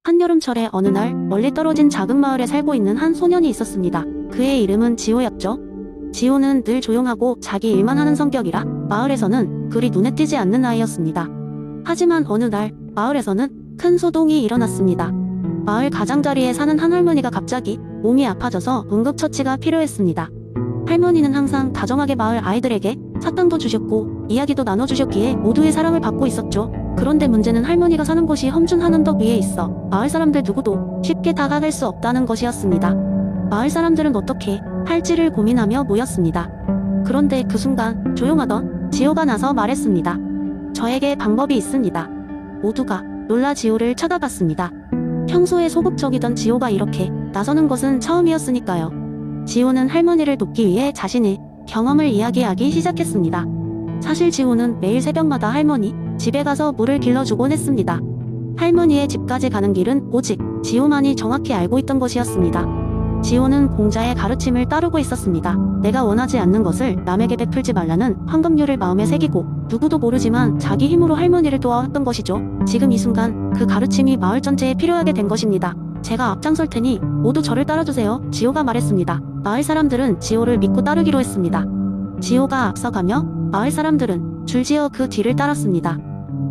한여름철의 어느 날 멀리 떨어진 작은 마을에 살고 있는 한 소년이 있었습니다. 그의 이름은 지호였죠. 지호는 늘 조용하고 자기 일만 하는 성격이라 마을에서는 그리 눈에 띄지 않는 아이였습니다. 하지만 어느 날 마을에서는 큰 소동이 일어났습니다. 마을 가장자리에 사는 한 할머니가 갑자기 몸이 아파져서 응급처치가 필요했습니다. 할머니는 항상 다정하게 마을 아이들에게 사탕도 주셨고 이야기도 나눠주셨기에 모두의 사랑을 받고 있었죠. 그런데 문제는 할머니가 사는 곳이 험준 한 언덕 위에 있어 마을 사람들 누구도 쉽게 다가갈 수 없다는 것이었습니다. 마을 사람들은 어떻게 할지를 고민하며 모였습니다. 그런데 그 순간 조용하던 지호가 나서 말했습니다. 저에게 방법이 있습니다. 모두가 놀라 지호를 쳐다봤습니다. 평소에 소극적이던 지호가 이렇게 나서는 것은 처음이었으니까요. 지호는 할머니를 돕기 위해 자신의 경험을 이야기하기 시작했습니다. 사실 지호는 매일 새벽마다 할머니 집에 가서 물을 길러주곤 했습니다. 할머니의 집까지 가는 길은 오직 지호만이 정확히 알고 있던 것이었습니다. 지호는 공자의 가르침을 따르고 있었습니다. 내가 원하지 않는 것을 남에게 베풀지 말라는 황금률을 마음에 새기고 누구도 모르지만 자기 힘으로 할머니를 도와왔던 것이죠. 지금 이 순간 그 가르침이 마을 전체에 필요하게 된 것입니다. 제가 앞장설 테니 모두 저를 따라주세요. 지호가 말했습니다. 마을 사람들은 지호를 믿고 따르기로 했습니다. 지호가 앞서가며 마을 사람들은 줄지어 그 뒤를 따랐습니다.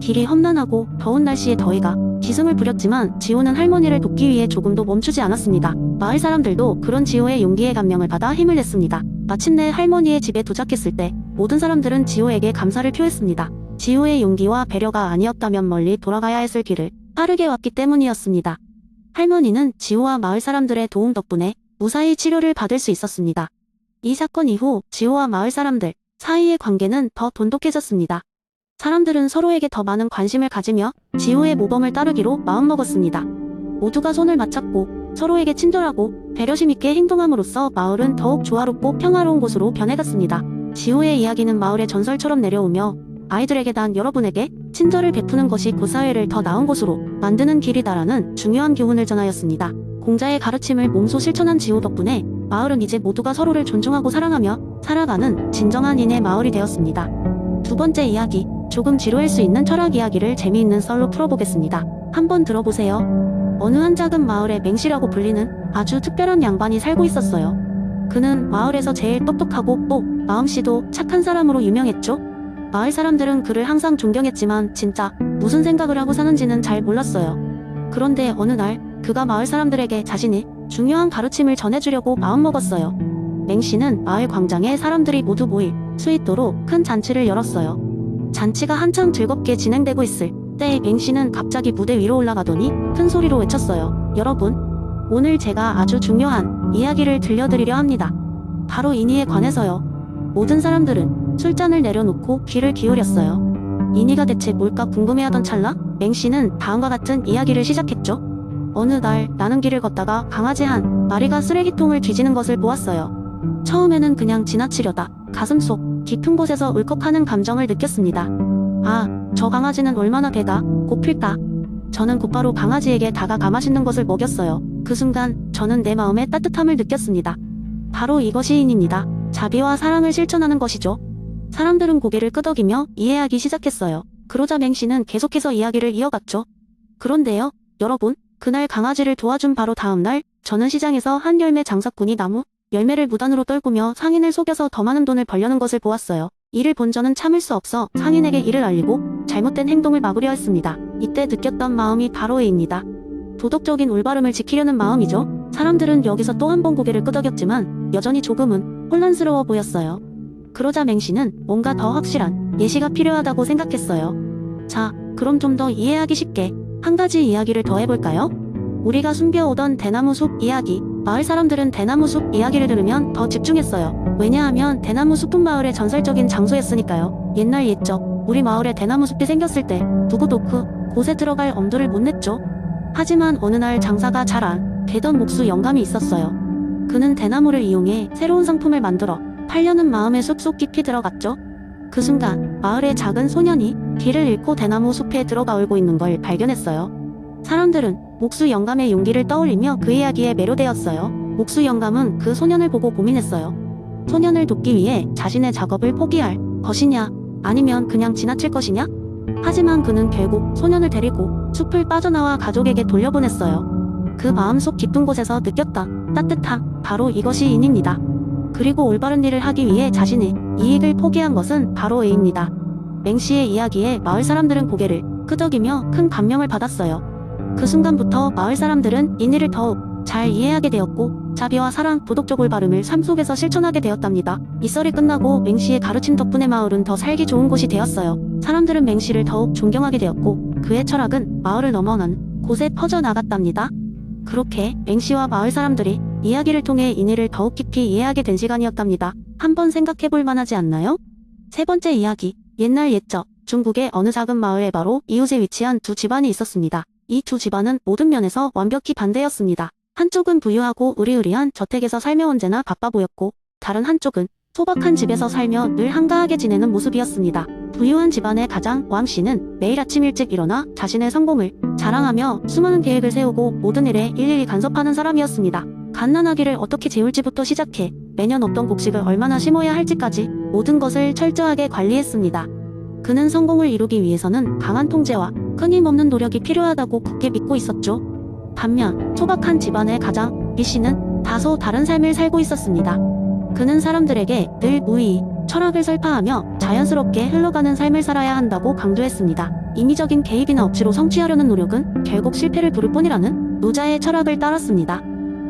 길이 험난하고 더운 날씨에 더위가 기승을 부렸지만 지호는 할머니를 돕기 위해 조금도 멈추지 않았습니다. 마을 사람들도 그런 지호의 용기에 감명을 받아 힘을 냈습니다. 마침내 할머니의 집에 도착했을 때 모든 사람들은 지호에게 감사를 표했습니다. 지호의 용기와 배려가 아니었다면 멀리 돌아가야 했을 길을 빠르게 왔기 때문이었습니다. 할머니는 지호와 마을 사람들의 도움 덕분에 무사히 치료를 받을 수 있었습니다. 이 사건 이후 지호와 마을 사람들 사이의 관계는 더 돈독해졌습니다. 사람들은 서로에게 더 많은 관심을 가지며 지호의 모범을 따르기로 마음먹었습니다. 모두가 손을 맞잡고 서로에게 친절하고 배려심 있게 행동함으로써 마을은 더욱 조화롭고 평화로운 곳으로 변해갔습니다. 지호의 이야기는 마을의 전설처럼 내려오며 아이들에게 단 여러분에게 친절을 베푸는 것이 그 사회를 더 나은 곳으로 만드는 길이다라는 중요한 교훈을 전하였습니다. 공자의 가르침을 몸소 실천한 지호 덕분에 마을은 이제 모두가 서로를 존중하고 사랑하며 살아가는 진정한 인의 마을이 되었습니다. 두 번째 이야기, 조금 지루할 수 있는 철학 이야기를 재미있는 썰로 풀어보겠습니다. 한번 들어보세요. 어느 한 작은 마을에 맹씨라고 불리는 아주 특별한 양반이 살고 있었어요. 그는 마을에서 제일 똑똑하고 또 마음씨도 착한 사람으로 유명했죠. 마을 사람들은 그를 항상 존경했지만 진짜 무슨 생각을 하고 사는지는 잘 몰랐어요. 그런데 어느 날 그가 마을 사람들에게 자신의 중요한 가르침을 전해주려고 마음먹었어요. 맹씨는 마을 광장에 사람들이 모두 모일 수 있도록 큰 잔치를 열었어요. 잔치가 한창 즐겁게 진행되고 있을 때 맹씨는 갑자기 무대 위로 올라가더니 큰 소리로 외쳤어요. 여러분, 오늘 제가 아주 중요한 이야기를 들려드리려 합니다. 바로 인의에 관해서요. 모든 사람들은 술잔을 내려놓고 귀를 기울였어요. 인의가 대체 뭘까 궁금해하던 찰나 맹씨는 다음과 같은 이야기를 시작했죠. 어느 날 나는 길을 걷다가 강아지 한 마리가 쓰레기통을 뒤지는 것을 보았어요. 처음에는 그냥 지나치려다 가슴속 깊은 곳에서 울컥하는 감정을 느꼈습니다. 아, 저 강아지는 얼마나 배가 고플까. 저는 곧바로 강아지에게 다가가 맛있는 것을 먹였어요. 그 순간 저는 내 마음의 따뜻함을 느꼈습니다. 바로 이것이 인입니다. 자비와 사랑을 실천하는 것이죠. 사람들은 고개를 끄덕이며 이해하기 시작했어요. 그러자 맹씨는 계속해서 이야기를 이어갔죠. 그런데요, 여러분, 그날 강아지를 도와준 바로 다음날 저는 시장에서 한 열매 장사꾼이 나무 열매를 무단으로 떨구며 상인을 속여서 더 많은 돈을 벌려는 것을 보았어요. 이를 본 저는 참을 수 없어 상인에게 이를 알리고 잘못된 행동을 막으려 했습니다. 이때 느꼈던 마음이 바로 A입니다. 도덕적인 올바름을 지키려는 마음이죠. 사람들은 여기서 또 한 번 고개를 끄덕였지만 여전히 조금은 혼란스러워 보였어요. 그러자 맹씨는 뭔가 더 확실한 예시가 필요하다고 생각했어요. 자, 그럼 좀 더 이해하기 쉽게 한 가지 이야기를 더 해볼까요? 우리가 숨겨오던 대나무 숲 이야기. 마을 사람들은 대나무 숲 이야기를 들으면 더 집중했어요. 왜냐하면 대나무 숲은 마을의 전설적인 장소였으니까요. 옛날 옛적 우리 마을에 대나무 숲이 생겼을 때 누구도 그 곳에 들어갈 엄두를 못 냈죠. 하지만 어느 날 장사가 잘 안 되던 목수 영감이 있었어요. 그는 대나무를 이용해 새로운 상품을 만들어 팔려는 마음에 숲속 깊이 들어갔죠. 그 순간 마을의 작은 소년이 길을 잃고 대나무 숲에 들어가 울고 있는 걸 발견했어요. 사람들은 목수 영감의 용기를 떠올리며 그 이야기에 매료되었어요. 목수 영감은 그 소년을 보고 고민했어요. 소년을 돕기 위해 자신의 작업을 포기할 것이냐, 아니면 그냥 지나칠 것이냐? 하지만 그는 결국 소년을 데리고 숲을 빠져나와 가족에게 돌려보냈어요. 그 마음속 깊은 곳에서 느꼈다. 따뜻함. 바로 이것이 인입니다. 그리고 올바른 일을 하기 위해 자신의 이익을 포기한 것은 바로 A입니다. 맹씨의 이야기에 마을 사람들은 고개를 끄덕이며 큰 감명을 받았어요. 그 순간부터 마을 사람들은 인의를 더욱 잘 이해하게 되었고 자비와 사랑, 도덕적 올바름을 삶 속에서 실천하게 되었답니다. 이 썰이 끝나고 맹씨의 가르침 덕분에 마을은 더 살기 좋은 곳이 되었어요. 사람들은 맹씨를 더욱 존경하게 되었고 그의 철학은 마을을 넘어난 곳에 퍼져나갔답니다. 그렇게 맹씨와 마을 사람들이 이야기를 통해 인의를 더욱 깊이 이해하게 된 시간이었답니다. 한번 생각해볼 만하지 않나요? 세 번째 이야기. 옛날 옛적 중국의 어느 작은 마을에 바로 이웃에 위치한 두 집안이 있었습니다. 이 두 집안은 모든 면에서 완벽히 반대였습니다. 한쪽은 부유하고 의리의리한 저택에서 살며 언제나 바빠 보였고 다른 한쪽은 소박한 집에서 살며 늘 한가하게 지내는 모습이었습니다. 부유한 집안의 가장 왕씨는 매일 아침 일찍 일어나 자신의 성공을 자랑하며 수많은 계획을 세우고 모든 일에 일일이 간섭하는 사람이었습니다. 갓난아기를 어떻게 재울지부터 시작해 매년 어떤 곡식을 얼마나 심어야 할지까지 모든 것을 철저하게 관리했습니다. 그는 성공을 이루기 위해서는 강한 통제와 끊임없는 노력이 필요하다고 굳게 믿고 있었죠. 반면 소박한 집안의 가장 리씨는 다소 다른 삶을 살고 있었습니다. 그는 사람들에게 늘 무의, 철학을 설파하며 자연스럽게 흘러가는 삶을 살아야 한다고 강조했습니다. 인위적인 개입이나 억지로 성취하려는 노력은 결국 실패를 부를 뿐이라는 노자의 철학을 따랐습니다.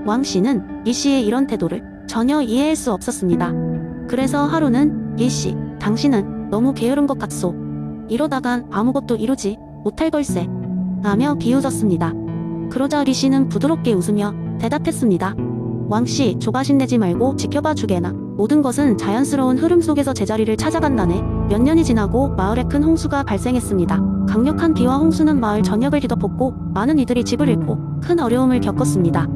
왕씨는 리씨의 이런 태도를 전혀 이해할 수 없었습니다. 그래서 하루는 리씨, 당신은 너무 게으른 것 같소. 이러다간 아무것도 이루지 못할 걸세. 라며 비웃었습니다. 그러자 리씨는 부드럽게 웃으며 대답했습니다. 왕씨, 조바심 내지 말고 지켜봐 주게나. 모든 것은 자연스러운 흐름 속에서 제자리를 찾아간다네. 몇 년이 지나고 마을에 큰 홍수가 발생했습니다. 강력한 비와 홍수는 마을 전역을 뒤덮었고 많은 이들이 집을 잃고 큰 어려움을 겪었습니다.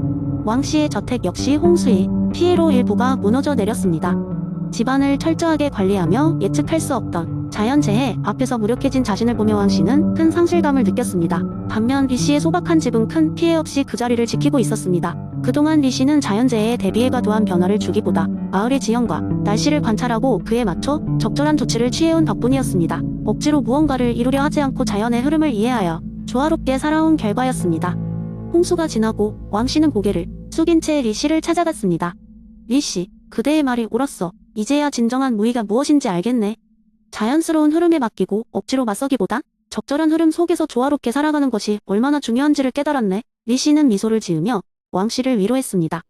왕씨의 저택 역시 홍수의 피해로 일부가 무너져 내렸습니다. 집안을 철저하게 관리하며 예측할 수 없던 자연재해 앞에서 무력해진 자신을 보며 왕씨는 큰 상실감을 느꼈습니다. 반면 리씨의 소박한 집은 큰 피해 없이 그 자리를 지키고 있었습니다. 그동안 리씨는 자연재해에 대비해 과도한 변화를 주기보다 마을의 지형과 날씨를 관찰하고 그에 맞춰 적절한 조치를 취해온 덕분이었습니다. 억지로 무언가를 이루려 하지 않고 자연의 흐름을 이해하여 조화롭게 살아온 결과였습니다. 홍수가 지나고 왕씨는 고개를 숙인 채 리씨를 찾아갔습니다. 리씨, 그대의 말이 옳았어. 이제야 진정한 무의가 무엇인지 알겠네. 자연스러운 흐름에 맡기고 억지로 맞서기보다 적절한 흐름 속에서 조화롭게 살아가는 것이 얼마나 중요한지를 깨달았네. 리씨는 미소를 지으며 왕씨를 위로했습니다.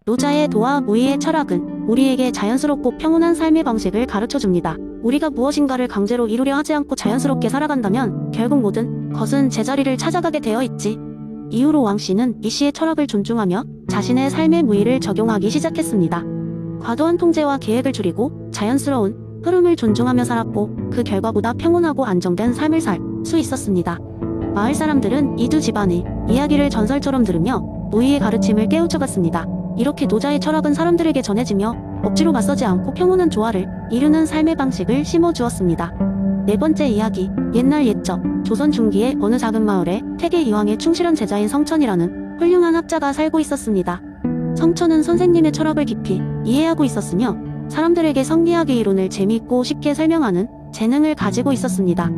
노자의 도와 무의의 철학은 우리에게 자연스럽고 평온한 삶의 방식을 가르쳐줍니다. 우리가 무엇인가를 강제로 이루려 하지 않고 자연스럽게 살아간다면 결국 모든 것은 제자리를 찾아가게 되어 있지. 이후로 왕씨는 리씨의 철학을 존중하며 자신의 삶의 무의를 적용하기 시작했습니다. 과도한 통제와 계획을 줄이고 자연스러운 흐름을 존중하며 살았고 그 결과보다 평온하고 안정된 삶을 살 수 있었습니다. 마을 사람들은 이 두 집안의 이야기를 전설처럼 들으며 무의의 가르침을 깨우쳐갔습니다. 이렇게 노자의 철학은 사람들에게 전해지며 억지로 맞서지 않고 평온한 조화를 이루는 삶의 방식을 심어주었습니다. 네 번째 이야기. 옛날 옛적 조선 중기의 어느 작은 마을에 태계 이황의 충실한 제자인 성천이라는 훌륭한 학자가 살고 있었습니다. 성천은 선생님의 철학을 깊이 이해하고 있었으며 사람들에게 성리학의 이론을 재미있고 쉽게 설명하는 재능을 가지고 있었습니다.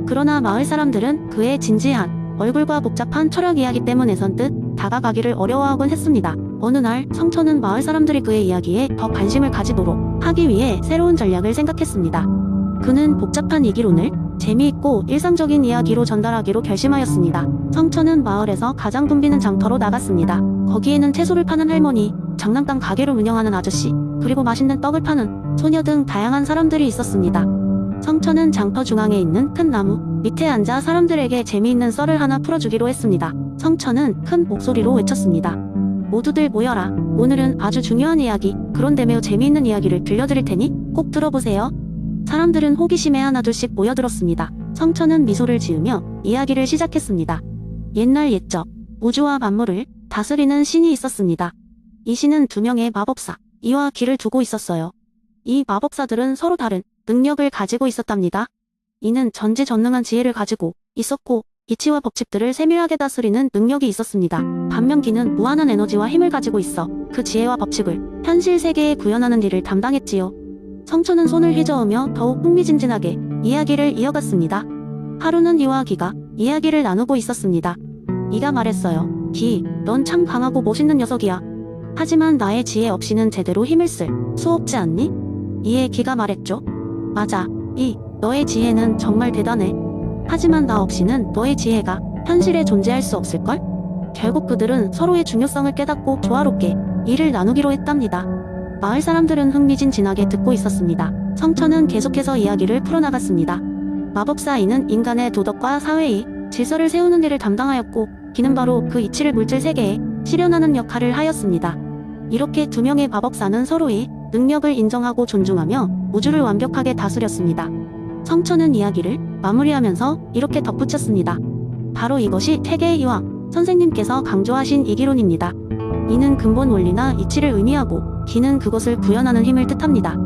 그러나 마을 사람들은 그의 진지한 얼굴과 복잡한 철학 이야기 때문에 선뜻 다가가기를 어려워하곤 했습니다. 어느 날 성천은 마을 사람들이 그의 이야기에 더 관심을 가지도록 하기 위해 새로운 전략을 생각했습니다. 그는 복잡한 이기론을 재미있고 일상적인 이야기로 전달하기로 결심하였습니다. 성천은 마을에서 가장 붐비는 장터로 나갔습니다. 거기에는 채소를 파는 할머니, 장난감 가게를 운영하는 아저씨, 그리고 맛있는 떡을 파는 소녀 등 다양한 사람들이 있었습니다. 성천은 장터 중앙에 있는 큰 나무 밑에 앉아 사람들에게 재미있는 썰을 하나 풀어주기로 했습니다. 성천은 큰 목소리로 외쳤습니다. 모두들 모여라. 오늘은 아주 중요한 이야기, 그런데 매우 재미있는 이야기를 들려드릴 테니 꼭 들어보세요. 사람들은 호기심에 하나둘씩 모여들었습니다. 성천은 미소를 지으며 이야기를 시작했습니다. 옛날 옛적 우주와 만물을 다스리는 신이 있었습니다. 이 신은 두 명의 마법사, 이와 기를 두고 있었어요. 이 마법사들은 서로 다른 능력을 가지고 있었답니다. 이는 전지전능한 지혜를 가지고 있었고 이치와 법칙들을 세밀하게 다스리는 능력이 있었습니다. 반면 기는 무한한 에너지와 힘을 가지고 있어 그 지혜와 법칙을 현실 세계에 구현하는 일을 담당했지요. 성천은 손을 휘저으며 더욱 흥미진진하게 이야기를 이어갔습니다. 하루는 이와 기가 이야기를 나누고 있었습니다. 이가 말했어요. 기, 넌 참 강하고 멋있는 녀석이야. 하지만 나의 지혜 없이는 제대로 힘을 쓸 수 없지 않니? 이에 기가 말했죠. 맞아. 이, 너의 지혜는 정말 대단해. 하지만 나 없이는 너의 지혜가 현실에 존재할 수 없을걸? 결국 그들은 서로의 중요성을 깨닫고 조화롭게 일을 나누기로 했답니다. 마을 사람들은 흥미진진하게 듣고 있었습니다. 성천은 계속해서 이야기를 풀어나갔습니다. 마법사 이는 인간의 도덕과 사회의 질서를 세우는 일을 담당하였고, 기는 바로 그 이치를 물질 세계에 실현하는 역할을 하였습니다. 이렇게 두 명의 마법사는 서로의 능력을 인정하고 존중하며 우주를 완벽하게 다스렸습니다. 성천은 이야기를 마무리하면서 이렇게 덧붙였습니다. 바로 이것이 태계의 이황 선생님께서 강조하신 이기론입니다. 이는 근본 원리나 이치를 의미하고, 기는 그것을 구현하는 힘을 뜻합니다.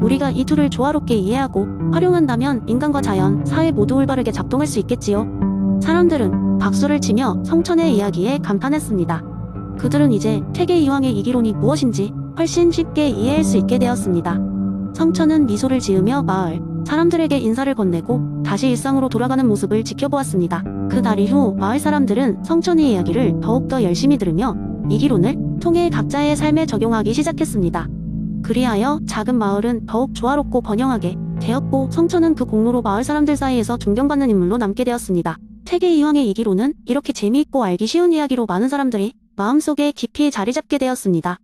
우리가 이 둘을 조화롭게 이해하고 활용한다면 인간과 자연, 사회 모두 올바르게 작동할 수 있겠지요. 사람들은 박수를 치며 성천의 이야기에 감탄했습니다. 그들은 이제 태계 이황의 이기론이 무엇인지 훨씬 쉽게 이해할 수 있게 되었습니다. 성천은 미소를 지으며 마을 사람들에게 인사를 건네고 다시 일상으로 돌아가는 모습을 지켜보았습니다. 그 달 이후 마을 사람들은 성천의 이야기를 더욱더 열심히 들으며 이기론을 통해 각자의 삶에 적용하기 시작했습니다. 그리하여 작은 마을은 더욱 조화롭고 번영하게 되었고, 성천은 그 공로로 마을 사람들 사이에서 존경받는 인물로 남게 되었습니다. 태계 이황의 이기론은 이렇게 재미있고 알기 쉬운 이야기로 많은 사람들이 마음속에 깊이 자리 잡게 되었습니다.